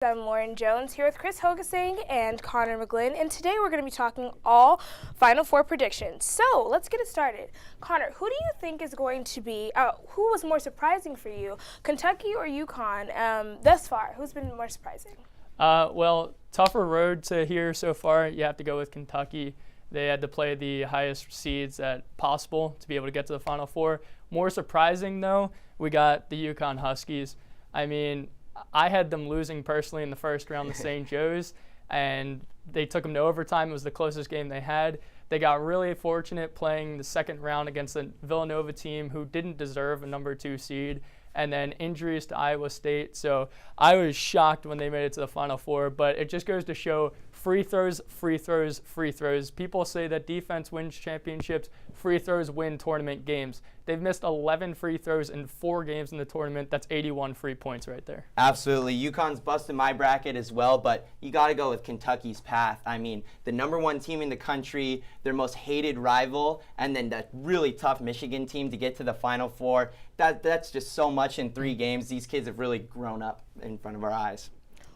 I'm Lauren Jones here with Chris Hogesang and Connor McGlynn, and today we're going to be talking all Final Four predictions. So let's get it started. Connor, who do you think is going to be, who was more surprising for you, Kentucky or UConn thus far? Who's been more surprising? Well, tougher road to here so far. You have to go with Kentucky. They had to play the highest seeds possible to be able to get to the Final Four. More surprising, though, we got the UConn Huskies. I mean, I had them losing personally in the first round to St. Joe's, and they took them to overtime. It was the closest game they had. They got really fortunate playing the second round against a Villanova team who didn't deserve a number 2 seed, and then injuries to Iowa State. So I was shocked when they made it to the Final Four, but it just goes to show free throws, free throws, free throws. People say that defense wins championships, free throws win tournament games. They've missed 11 free throws in 4 games in the tournament. That's 81 free points right there. Absolutely. UConn's busted my bracket as well, but you got to go with Kentucky's path. I mean, the #1 team in the country, their most hated rival, and then that really tough Michigan team to get to the Final Four. That's just so much in 3 games. These kids have really grown up in front of our eyes.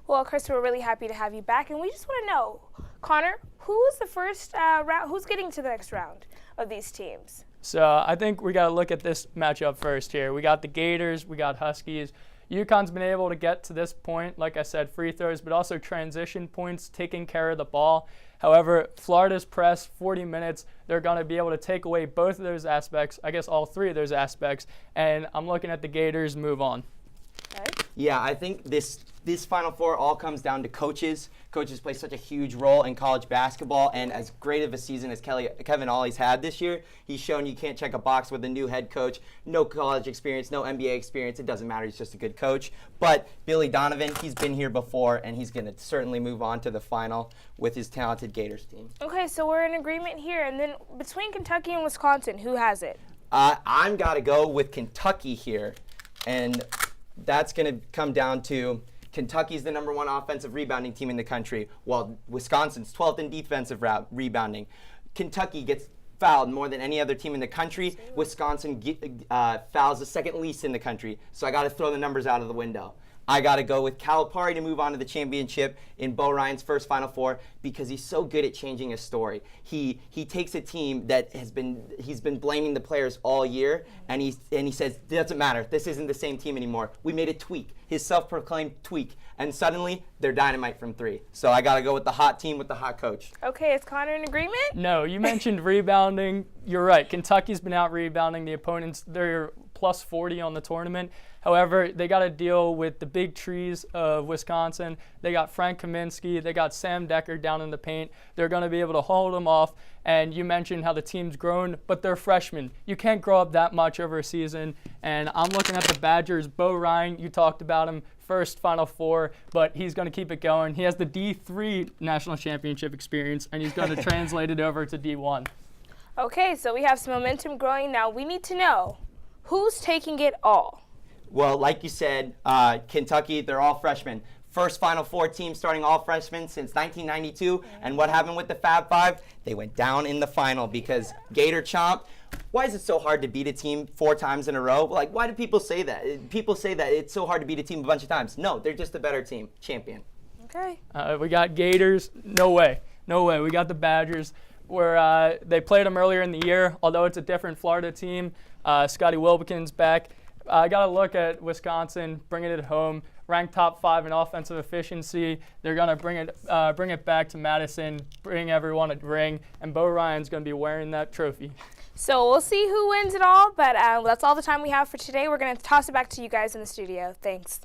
Well, Chris, we're really happy to have you back, and we just want to know, Connor, who's the first round? Who's getting to the next round of these teams? So I think we got to look at this matchup first here. We got the Gators, we got Huskies. UConn's been able to get to this point, like I said, free throws, but also transition points, taking care of the ball. However, Florida's press, 40 minutes, they're going to be able to take away both of those aspects, I guess all 3 of those aspects, and I'm looking at the Gators move on. Okay. Yeah, I think this Final Four all comes down to coaches. Coaches play such a huge role in college basketball, and as great of a season as Kevin Ollie's had this year, he's shown you can't check a box with a new head coach, no college experience, no NBA experience. It doesn't matter. He's just a good coach. But Billy Donovan, he's been here before, and he's going to certainly move on to the final with his talented Gators team. Okay, so we're in agreement here. And then between Kentucky and Wisconsin, who has it? I'm got to go with Kentucky here, and that's going to come down to Kentucky's the #1 offensive rebounding team in the country, while Wisconsin's 12th in defensive rebounding. Kentucky gets fouled more than any other team in the country. Wisconsin fouls the second least in the country. So I got to throw the numbers out of the window. I got to go with Calipari to move on to the championship in Bo Ryan's first Final Four because he's so good at changing a story. He takes a team that he's been blaming the players all year, and he says, it doesn't matter. This isn't the same team anymore. We made a tweak, his self-proclaimed tweak, and suddenly they're dynamite from 3. So I got to go with the hot team with the hot coach. Okay, is Connor in agreement? No, you mentioned rebounding. You're right. Kentucky's been out rebounding the opponents. They're plus 40 on the tournament. However, they got to deal with the big trees of Wisconsin. They got Frank Kaminsky. They got Sam Decker down in the paint. They're going to be able to hold them off. And you mentioned how the team's grown, but they're freshmen. You can't grow up that much over a season. And I'm looking at the Badgers. Bo Ryan, you talked about him, first Final Four, but he's going to keep it going. He has the D3 national championship experience, and he's going to translate it over to D1. Okay, so we have some momentum growing now. We need to know, who's taking it all? Well, like you said, Kentucky, they're all freshmen. First Final Four team starting all freshmen since 1992. And what happened with the Fab Five? They went down in the final because Gator Chomp. Why is it so hard to beat a team 4 times in a row? Like, why do people say that? People say that it's so hard to beat a team a bunch of times. No, they're just a better team. Champion. Okay. We got Gators. No way. No way. We got the Badgers, where they played them earlier in the year, although it's a different Florida team. Scotty Wilbekin's back. I got to look at Wisconsin, bringing it home, ranked top 5 in offensive efficiency. They're going to bring it back to Madison, bring everyone a ring, and Bo Ryan's going to be wearing that trophy. So we'll see who wins it all, but that's all the time we have for today. We're going to toss it back to you guys in the studio. Thanks.